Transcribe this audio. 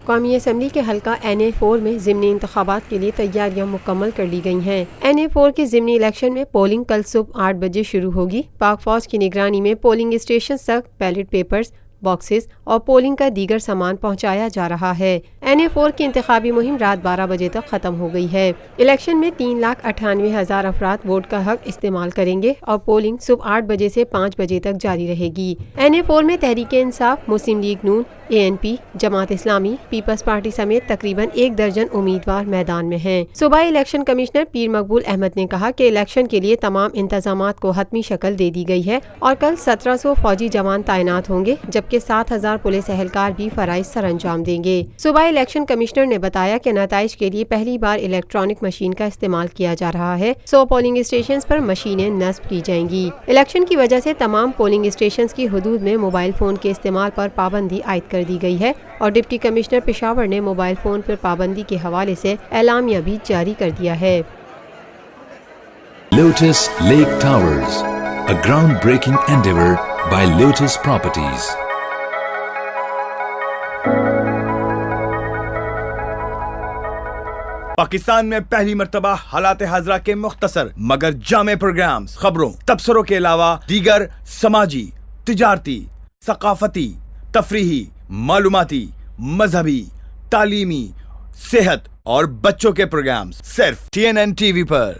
قومی اسمبلی کے حلقہ NA4 میں ضمنی انتخابات کے لیے تیاریاں مکمل کر لی گئی ہیں۔ NA4 کے ضمنی الیکشن میں پولنگ کل صبح 8 بجے شروع ہوگی۔ پاک فوج کی نگرانی میں پولنگ اسٹیشن تک بیلٹ پیپرز، باکسز اور پولنگ کا دیگر سامان پہنچایا جا رہا ہے۔ NA4 کی انتخابی مہم رات 12 بجے تک ختم ہو گئی ہے۔ الیکشن میں 3,98,000 افراد ووٹ کا حق استعمال کریں گے اور پولنگ صبح 8 بجے سے 5 بجے تک جاری رہے گی۔ NA4 میں تحریک انصاف، مسلم لیگ نون، ANP، Jamaat Islami, Peoples party سمیت تقریباً 1 درجن امیدوار میدان میں ہیں۔ صوبائی الیکشن کمشنر پیر مقبول احمد نے کہا کہ الیکشن کے لیے تمام انتظامات کو حتمی شکل دے دی گئی ہے اور کل 1700 فوجی جوان تعینات ہوں گے، جبکہ 7,000 پولیس اہلکار بھی فرائض سر انجام دیں گے۔ صوبائی الیکشن کمشنر نے بتایا کہ نتائج کے لیے پہلی بار الیکٹرانک مشین کا استعمال کیا جا رہا ہے۔ 100 پولنگ اسٹیشنز پر مشینیں نصب کی جائیں گی۔ الیکشن کی وجہ سے تمام پولنگ اسٹیشنز کی حدود میں موبائل فون کے استعمال پر پابندی عائد کر دی گئی ہے اور ڈپٹی کمشنر پشاور نے موبائل فون پر پابندی کے حوالے سے اعلامیہ بھی جاری کر دیا ہے۔ Lotus Lake Towers, a groundbreaking endeavor by Lotus Properties. Pakistan میں پہلی مرتبہ حالات حاضرہ کے مختصر مگر جامع پروگرامز، خبروں، تبصروں کے علاوہ دیگر سماجی، تجارتی، ثقافتی، تفریحی، معلوماتی، مذہبی، تعلیمی، صحت اور بچوں کے پروگرامز صرف TNN TV پر۔